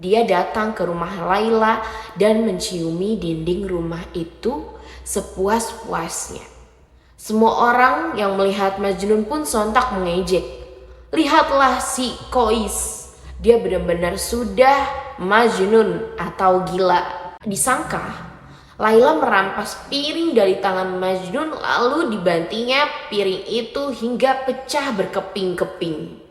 Dia datang ke rumah Laila dan menciumi dinding rumah itu sepuas-puasnya. Semua orang yang melihat Majnun pun sontak mengejek. Lihatlah si Kois, dia benar-benar sudah Majnun atau gila. Disangka Laila merampas piring dari tangan Majnun lalu dibantingnya piring itu hingga pecah berkeping-keping.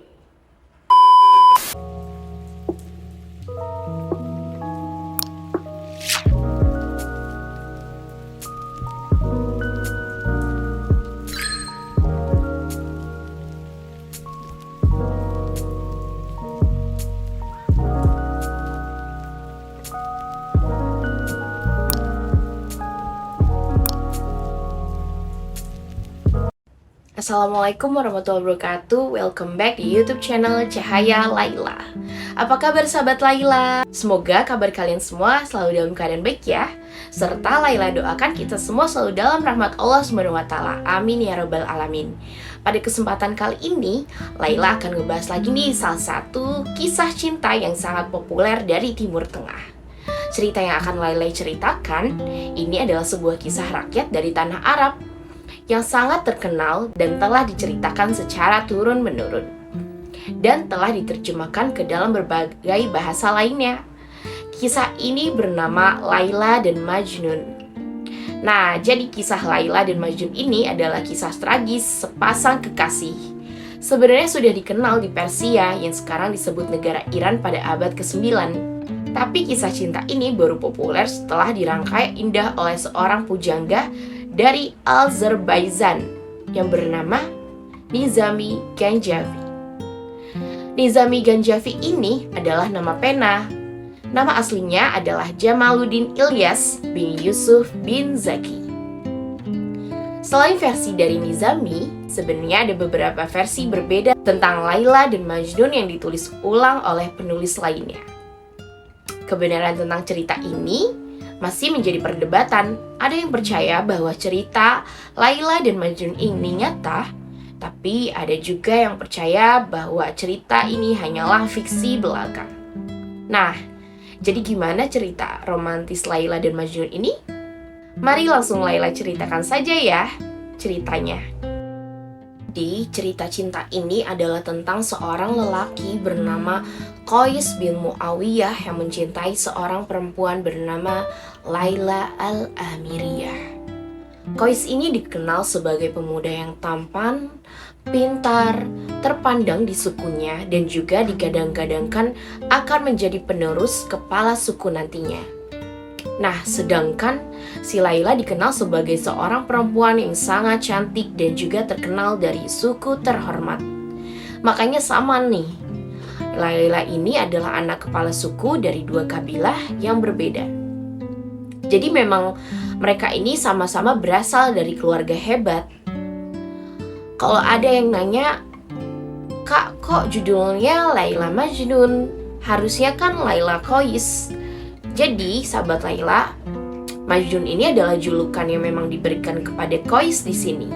Assalamualaikum warahmatullahi wabarakatuh. Welcome back di YouTube channel Cahaya Laila. Apa kabar sahabat Laila? Semoga kabar kalian semua selalu dalam keadaan baik ya. Serta Laila doakan kita semua selalu dalam rahmat Allah SWT. Amin ya rabbal alamin. Pada kesempatan kali ini, Laila akan ngebahas lagi nih salah satu kisah cinta yang sangat populer dari Timur Tengah. Cerita yang akan Laila ceritakan ini adalah sebuah kisah rakyat dari tanah Arab yang sangat terkenal dan telah diceritakan secara turun-menurun dan telah diterjemahkan ke dalam berbagai bahasa lainnya. Kisah ini bernama Laila dan Majnun. Nah, jadi kisah Laila dan Majnun ini adalah kisah tragis sepasang kekasih. Sebenarnya sudah dikenal di Persia yang sekarang disebut negara Iran pada abad ke-9. Tapi kisah cinta ini baru populer setelah dirangkai indah oleh seorang pujangga dari Azerbaijan yang bernama Nizami Ganjavi. Nizami Ganjavi ini adalah nama pena. Nama aslinya adalah Jamaluddin Ilyas bin Yusuf bin Zaki. Selain versi dari Nizami, sebenarnya ada beberapa versi berbeda tentang Laila dan Majnun yang ditulis ulang oleh penulis lainnya. Kebenaran tentang cerita ini masih menjadi perdebatan. Ada yang percaya bahwa cerita Laila dan Majnun ini nyata, tapi ada juga yang percaya bahwa cerita ini hanyalah fiksi belaka. Nah, jadi gimana cerita romantis Laila dan Majnun ini? Mari langsung Laila ceritakan saja ya ceritanya. Di cerita cinta ini adalah tentang seorang lelaki bernama Qais bin Muawiyah yang mencintai seorang perempuan bernama Laila al-Amiriyah. Qais ini dikenal sebagai pemuda yang tampan, pintar, terpandang di sukunya dan juga digadang-gadangkan akan menjadi penerus kepala suku nantinya. Nah, sedangkan si Laila dikenal sebagai seorang perempuan yang sangat cantik dan juga terkenal dari suku terhormat. Makanya sama nih, Laila ini adalah anak kepala suku dari dua kabilah yang berbeda. Jadi memang mereka ini sama-sama berasal dari keluarga hebat. Kalau ada yang nanya, "Kak, kok judulnya Laila Majnun? Harusnya kan Laila Qais." Jadi, sahabat Laila, Majnun ini adalah julukan yang memang diberikan kepada Qais di sini.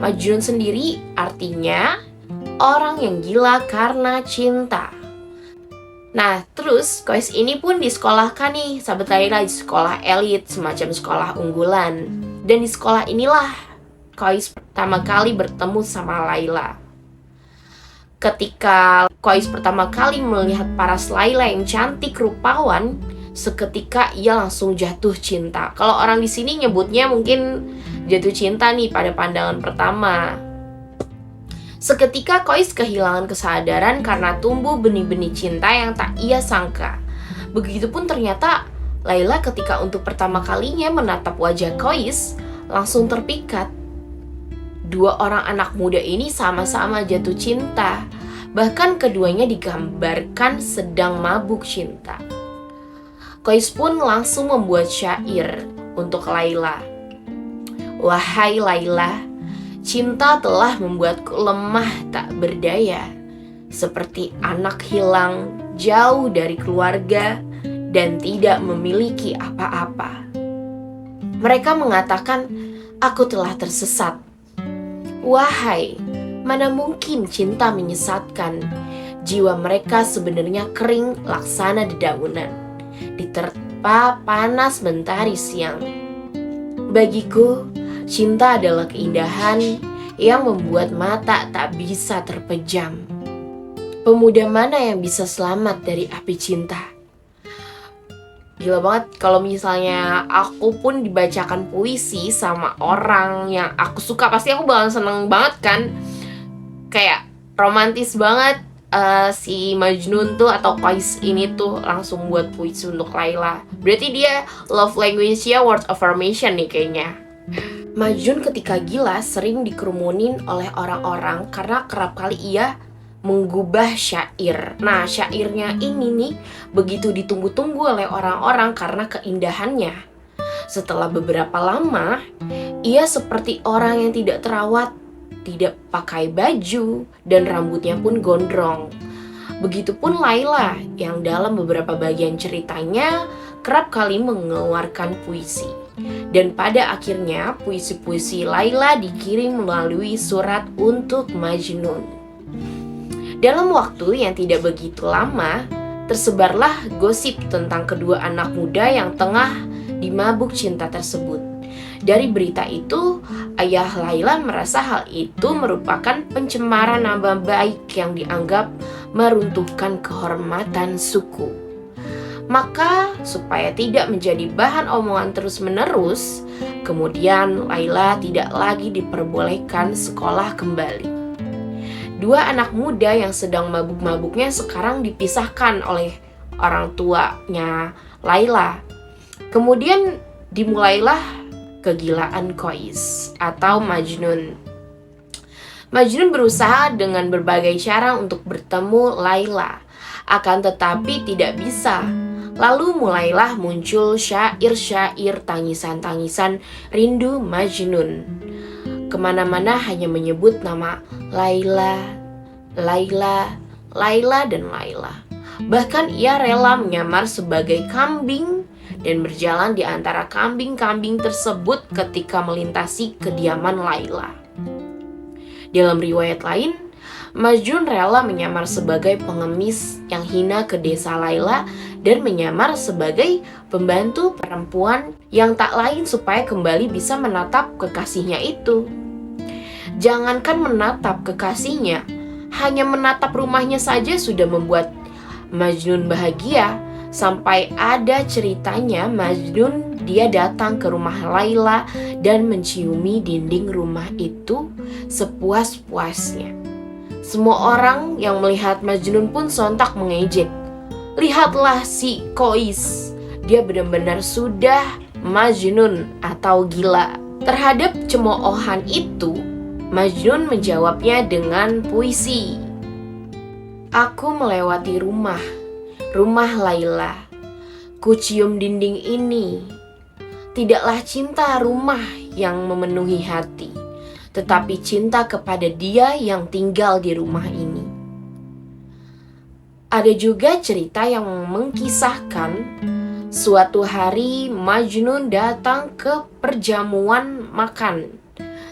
Majnun sendiri artinya orang yang gila karena cinta. Nah, terus Qais ini pun disekolahkan nih, sahabat Laila, di sekolah elit, semacam sekolah unggulan. Dan di sekolah inilah Qais pertama kali bertemu sama Laila. Ketika Qais pertama kali melihat paras Laila yang cantik rupawan, seketika ia langsung jatuh cinta. Kalau orang di sini nyebutnya mungkin jatuh cinta nih pada pandangan pertama. Seketika Qais kehilangan kesadaran karena tumbuh benih-benih cinta yang tak ia sangka. Begitupun ternyata Laila ketika untuk pertama kalinya menatap wajah Qais langsung terpikat. Dua orang anak muda ini sama-sama jatuh cinta. Bahkan keduanya digambarkan sedang mabuk cinta. Qais pun langsung membuat syair untuk Laila. "Wahai Laila, cinta telah membuatku lemah tak berdaya, seperti anak hilang jauh dari keluarga dan tidak memiliki apa-apa. Mereka mengatakan, aku telah tersesat. Wahai, mana mungkin cinta menyesatkan? Jiwa mereka sebenarnya kering laksana dedaunan, diterpa panas mentari siang. Bagiku, cinta adalah keindahan yang membuat mata tak bisa terpejam. Pemuda mana yang bisa selamat dari api cinta? Gila banget kalau misalnya aku pun dibacakan puisi sama orang yang aku suka, pasti aku bakalan seneng banget kan. Kayak romantis banget. Si Majnun tuh atau Qais ini tuh langsung buat puisi untuk Laila. Berarti dia love language-nya words of affirmation nih kayaknya. Majnun ketika gila sering dikerumunin oleh orang-orang karena kerap kali ia menggubah syair. Nah, syairnya ini nih begitu ditunggu-tunggu oleh orang-orang karena keindahannya. Setelah beberapa lama, ia seperti orang yang tidak terawat, tidak pakai baju, dan rambutnya pun gondrong. Begitupun Laila yang dalam beberapa bagian ceritanya kerap kali mengeluarkan puisi. Dan pada akhirnya puisi-puisi Laila dikirim melalui surat untuk Majnun. Dalam waktu yang tidak begitu lama, tersebarlah gosip tentang kedua anak muda yang tengah dimabuk cinta tersebut. Dari berita itu, ayah Laila merasa hal itu merupakan pencemaran nama baik yang dianggap meruntuhkan kehormatan suku. Maka, supaya tidak menjadi bahan omongan terus-menerus, kemudian Laila tidak lagi diperbolehkan sekolah kembali. Dua anak muda yang sedang mabuk-mabuknya sekarang dipisahkan oleh orang tuanya Laila. Kemudian dimulailah kegilaan Qais atau Majnun. Majnun berusaha dengan berbagai cara untuk bertemu Laila, akan tetapi tidak bisa. Lalu mulailah muncul syair-syair tangisan-tangisan rindu Majnun. Kemana-mana hanya menyebut nama Laila, Laila, Laila, dan Laila. Bahkan ia rela menyamar sebagai kambing dan berjalan di antara kambing-kambing tersebut ketika melintasi kediaman Laila. Dalam riwayat lain, Majnun rela menyamar sebagai pengemis yang hina ke desa Laila dan menyamar sebagai pembantu perempuan yang tak lain supaya kembali bisa menatap kekasihnya itu. Jangankan menatap kekasihnya, hanya menatap rumahnya saja sudah membuat Majnun bahagia. Sampai ada ceritanya Majnun dia datang ke rumah Laila dan menciumi dinding rumah itu sepuas-puasnya. Semua orang yang melihat Majnun pun sontak mengejek. Lihatlah si Qais, dia benar-benar sudah Majnun atau gila. Terhadap cemoohan itu, Majnun menjawabnya dengan puisi. Aku melewati rumah Laila. Ku cium dinding ini. Tidaklah cinta rumah yang memenuhi hati, tetapi cinta kepada dia yang tinggal di rumah ini. Ada juga cerita yang mengkisahkan suatu hari Majnun datang ke perjamuan makan.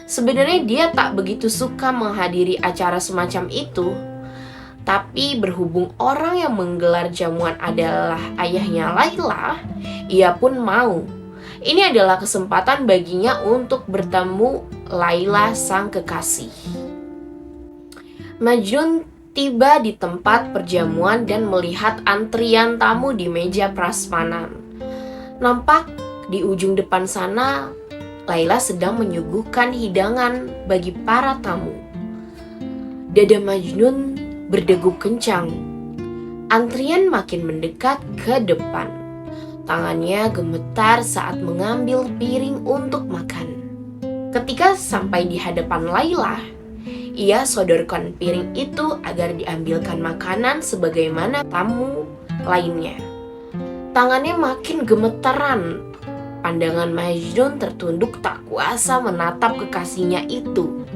Sebenarnya dia tak begitu suka menghadiri acara semacam itu, tapi berhubung orang yang menggelar jamuan adalah ayahnya Laila, ia pun mau. Ini adalah kesempatan baginya untuk bertemu Laila sang kekasih. Majnun tiba di tempat perjamuan dan melihat antrian tamu di meja prasmanan. Nampak di ujung depan sana Laila sedang menyuguhkan hidangan bagi para tamu. Dada Majnun berdegup kencang. Antrian makin mendekat ke depan. Tangannya gemetar saat mengambil piring untuk makan. Ketika sampai di hadapan Laila, ia sodorkan piring itu agar diambilkan makanan sebagaimana tamu lainnya. Tangannya makin gemetaran. Pandangan Majnun tertunduk tak kuasa menatap kekasihnya itu.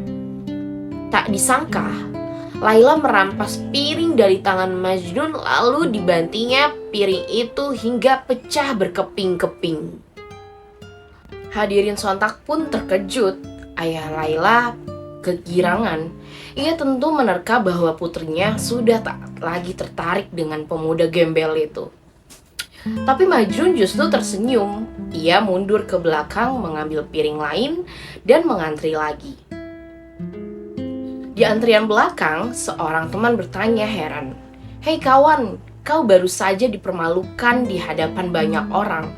Tak disangka, Laila merampas piring dari tangan Majnun lalu dibantingnya piring itu hingga pecah berkeping-keping. Hadirin sontak pun terkejut. Ayah Laila kegirangan. Ia tentu menerka bahwa putrinya sudah tak lagi tertarik dengan pemuda gembel itu. Tapi Majnun justru tersenyum. Ia mundur ke belakang mengambil piring lain dan mengantri lagi. Di antrian belakang, seorang teman bertanya heran, "Hei kawan, kau baru saja dipermalukan di hadapan banyak orang.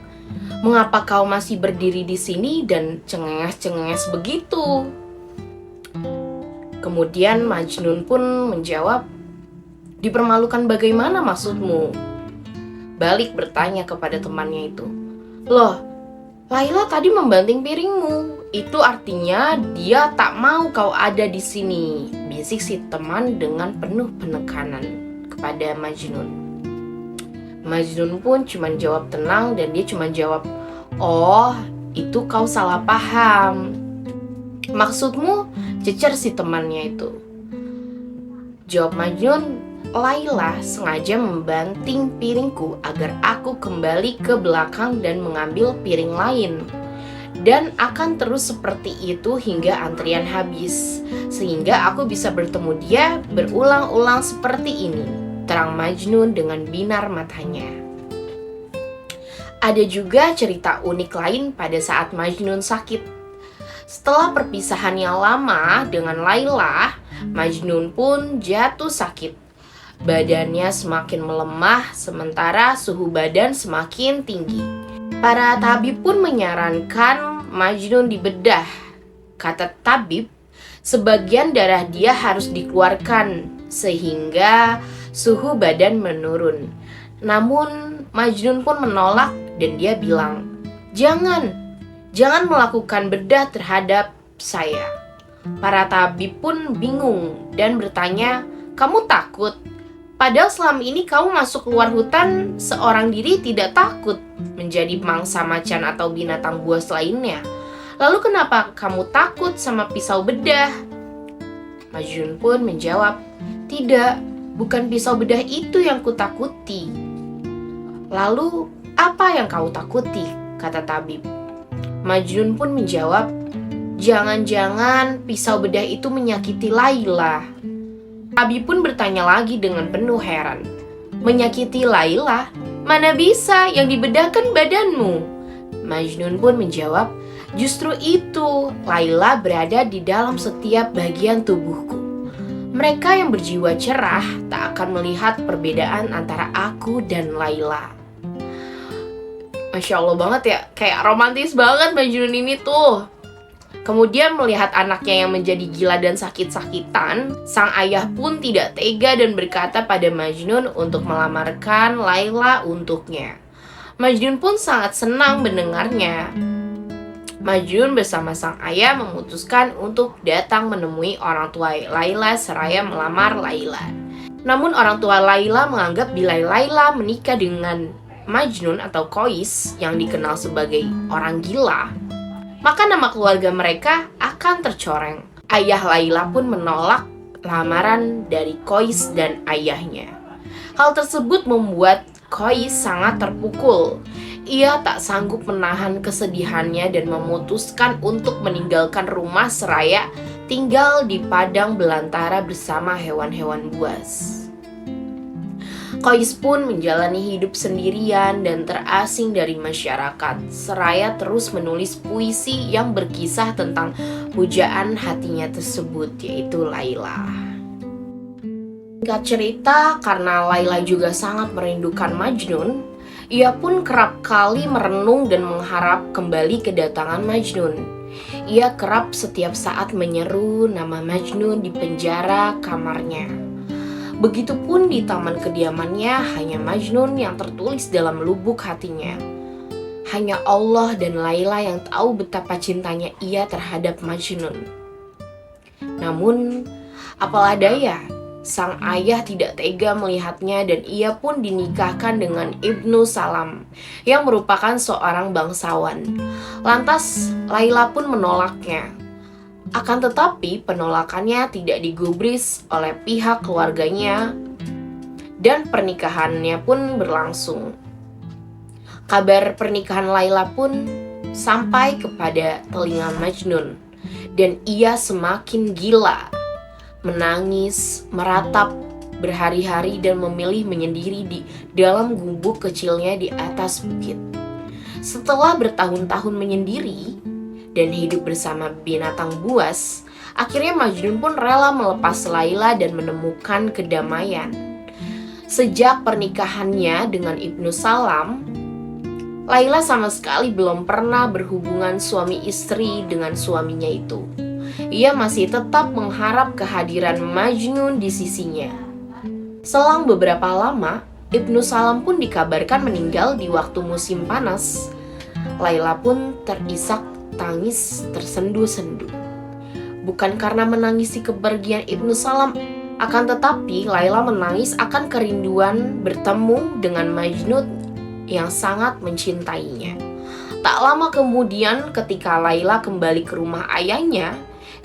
Mengapa kau masih berdiri di sini dan cengenges-cengenges begitu?" Kemudian Majnun pun menjawab, "Dipermalukan bagaimana maksudmu?" Balik bertanya kepada temannya itu, "Loh, Laila tadi membanting piringmu. Itu artinya dia tak mau kau ada di sini," bisik si teman dengan penuh penekanan kepada Majnun. Majnun pun cuma jawab tenang dan dia cuma jawab, "Oh, itu kau salah paham. Maksudmu?" cecer si temannya itu. Jawab Majnun, "Laila sengaja membanting piringku agar aku kembali ke belakang dan mengambil piring lain. Dan akan terus seperti itu hingga antrian habis, sehingga aku bisa bertemu dia berulang-ulang seperti ini," terang Majnun dengan binar matanya. Ada juga cerita unik lain pada saat Majnun sakit. Setelah perpisahan yang lama dengan Laila, Majnun pun jatuh sakit. Badannya semakin melemah, sementara suhu badan semakin tinggi. Para tabib pun menyarankan Majnun dibedah. Kata tabib, sebagian darah dia harus dikeluarkan sehingga suhu badan menurun. Namun Majnun pun menolak dan dia bilang, Jangan melakukan bedah terhadap saya." Para tabib pun bingung dan bertanya, "Kamu takut? Padahal selama ini kamu masuk keluar hutan seorang diri tidak takut menjadi mangsa macan atau binatang buas lainnya. Lalu kenapa kamu takut sama pisau bedah?" Majnun pun menjawab, "Tidak, bukan pisau bedah itu yang kutakuti." "Lalu apa yang kau takuti?" kata tabib. Majnun pun menjawab, "Jangan-jangan pisau bedah itu menyakiti Laila." Tabib pun bertanya lagi dengan penuh heran, "Menyakiti Laila? Mana bisa, yang dibedahkan badanmu." Majnun pun menjawab, "Justru itu, Laila berada di dalam setiap bagian tubuhku. Mereka yang berjiwa cerah tak akan melihat perbedaan antara aku dan Laila." Masya Allah banget ya, kayak romantis banget Majnun ini tuh. Kemudian melihat anaknya yang menjadi gila dan sakit-sakitan, sang ayah pun tidak tega dan berkata pada Majnun untuk melamarkan Laila untuknya. Majnun pun sangat senang mendengarnya. Majnun bersama sang ayah memutuskan untuk datang menemui orang tua Laila seraya melamar Laila. Namun orang tua Laila menganggap bila Laila menikah dengan Majnun atau Kois yang dikenal sebagai orang gila, maka nama keluarga mereka akan tercoreng. Ayah Laila pun menolak lamaran dari Kois dan ayahnya. Hal tersebut membuat Kois sangat terpukul. Ia tak sanggup menahan kesedihannya dan memutuskan untuk meninggalkan rumah seraya tinggal di padang belantara bersama hewan-hewan buas. Kois pun menjalani hidup sendirian dan terasing dari masyarakat, seraya terus menulis puisi yang berkisah tentang pujaan hatinya tersebut, yaitu Laila. Singkat cerita, karena Laila juga sangat merindukan Majnun, ia pun kerap kali merenung dan mengharap kembali kedatangan Majnun. Ia kerap setiap saat menyeru nama Majnun di penjara kamarnya. Begitupun di taman kediamannya, hanya Majnun yang tertulis dalam lubuk hatinya. Hanya Allah dan Laila yang tahu betapa cintanya ia terhadap Majnun. Namun, apalah daya, sang ayah tidak tega melihatnya dan ia pun dinikahkan dengan Ibnu Salam yang merupakan seorang bangsawan. Lantas, Laila pun menolaknya. Akan tetapi penolakannya tidak digubris oleh pihak keluarganya dan pernikahannya pun berlangsung. Kabar pernikahan Laila pun sampai kepada telinga Majnun dan ia semakin gila. menangis, meratap berhari-hari dan memilih menyendiri di dalam gubuk kecilnya di atas bukit. Setelah bertahun-tahun menyendiri dan hidup bersama binatang buas, akhirnya Majnun pun rela melepas Laila dan menemukan kedamaian. Sejak pernikahannya dengan Ibnu Salam, Laila sama sekali belum pernah berhubungan suami istri dengan suaminya itu. Ia masih tetap mengharap kehadiran Majnun di sisinya. Selang beberapa lama, Ibnu Salam pun dikabarkan meninggal di waktu musim panas. Laila pun terisak tangis tersendu-sendu. Bukan karena menangisi kepergian Ibnu Salam, akan tetapi Laila menangis akan kerinduan bertemu dengan Majnun yang sangat mencintainya. Tak lama kemudian ketika Laila kembali ke rumah ayahnya,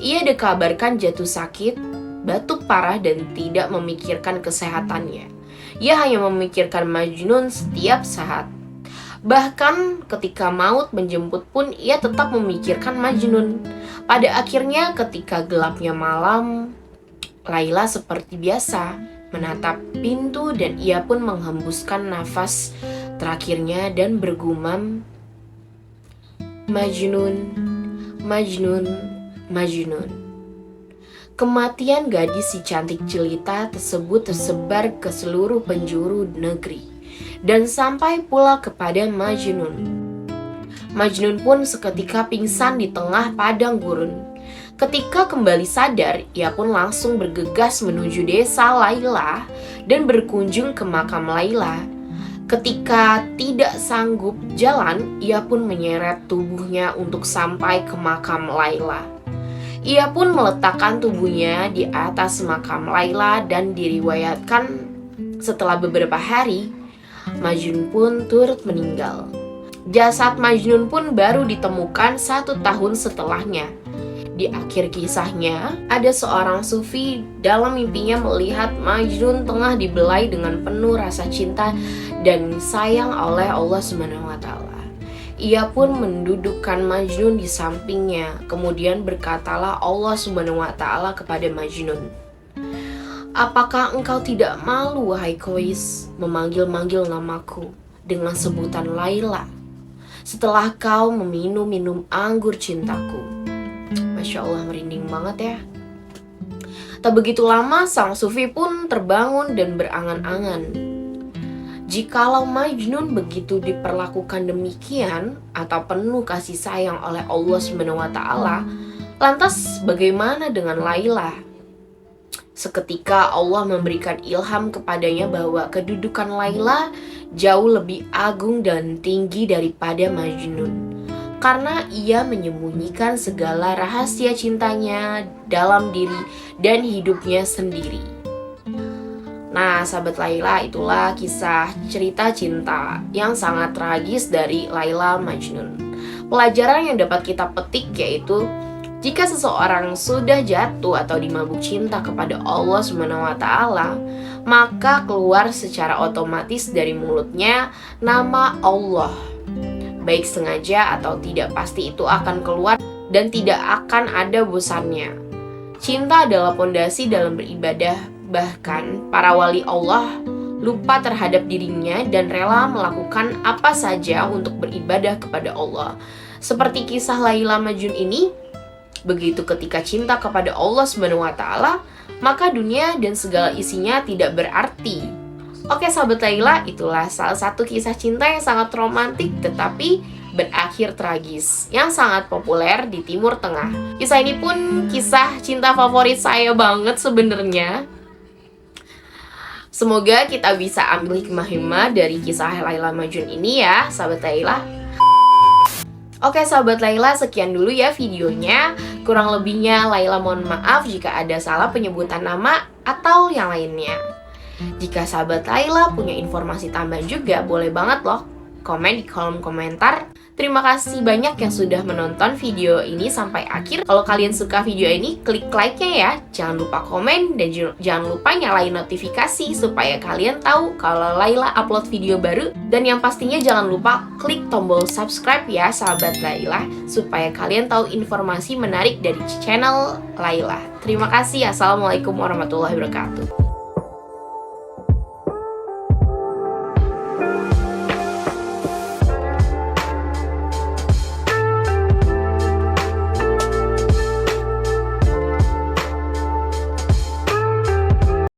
ia dikabarkan jatuh sakit, batuk parah dan tidak memikirkan kesehatannya. Ia hanya memikirkan Majnun setiap saat. Bahkan ketika maut menjemput pun ia tetap memikirkan Majnun. Pada akhirnya ketika gelapnya malam, Laila seperti biasa menatap pintu dan ia pun menghembuskan nafas terakhirnya dan bergumam, Majnun, Majnun, Majnun. Kematian gadis si cantik jelita tersebut tersebar ke seluruh penjuru negeri dan sampai pula kepada Majnun. Majnun pun seketika pingsan di tengah padang gurun. Ketika kembali sadar, ia pun langsung bergegas menuju desa Laila dan berkunjung ke makam Laila. Ketika tidak sanggup jalan, ia pun menyeret tubuhnya untuk sampai ke makam Laila. Ia pun meletakkan tubuhnya di atas makam Laila dan diriwayatkan setelah beberapa hari, Majnun pun turut meninggal. Jasad Majnun pun baru ditemukan 1 tahun setelahnya. Di akhir kisahnya, ada seorang sufi dalam mimpinya melihat Majnun tengah dibelai dengan penuh rasa cinta dan sayang oleh Allah SWT. Ia pun mendudukkan Majnun di sampingnya. Kemudian berkatalah Allah SWT kepada Majnun, apakah engkau tidak malu, wahai Qais, memanggil-manggil namaku dengan sebutan Laila setelah kau meminum anggur cintaku? Masya Allah, merinding banget ya. Tak begitu lama sang sufi pun terbangun dan berangan-angan. Jikalau Majnun begitu diperlakukan demikian atau penuh kasih sayang oleh Allah SWT, lantas bagaimana dengan Laila? Seketika Allah memberikan ilham kepadanya bahwa kedudukan Laila jauh lebih agung dan tinggi daripada Majnun, karena ia menyembunyikan segala rahasia cintanya dalam diri dan hidupnya sendiri. Nah, sahabat Laila, itulah kisah cerita cinta yang sangat tragis dari Laila Majnun. Pelajaran yang dapat kita petik yaitu, jika seseorang sudah jatuh atau dimabuk cinta kepada Allah SWT, maka keluar secara otomatis dari mulutnya nama Allah. Baik sengaja atau tidak, pasti itu akan keluar dan tidak akan ada bosannya. Cinta adalah pondasi dalam beribadah. Bahkan para wali Allah lupa terhadap dirinya dan rela melakukan apa saja untuk beribadah kepada Allah. Seperti kisah Laila Majnun ini, begitu ketika cinta kepada Allah SWT, maka dunia dan segala isinya tidak berarti. Oke sahabat Laila, itulah salah satu kisah cinta yang sangat romantik tetapi berakhir tragis yang sangat populer di Timur Tengah. Kisah ini pun kisah cinta favorit saya banget sebenarnya. Semoga kita bisa ambil hikmah-hikmah dari kisah Laila Majnun ini ya sahabat Laila. Oke sahabat Laila, sekian dulu ya videonya. Kurang lebihnya Laila mohon maaf jika ada salah penyebutan nama atau yang lainnya. Jika sahabat Laila punya informasi tambahan juga, boleh banget loh komen di kolom komentar. Terima kasih banyak yang sudah menonton video ini sampai akhir. Kalau kalian suka video ini, klik like-nya ya. Jangan lupa komen dan jangan lupa nyalain notifikasi supaya kalian tahu kalau Laila upload video baru. Dan yang pastinya jangan lupa klik tombol subscribe ya sahabat Laila, supaya kalian tahu informasi menarik dari channel Laila. Terima kasih. Assalamualaikum warahmatullahi wabarakatuh.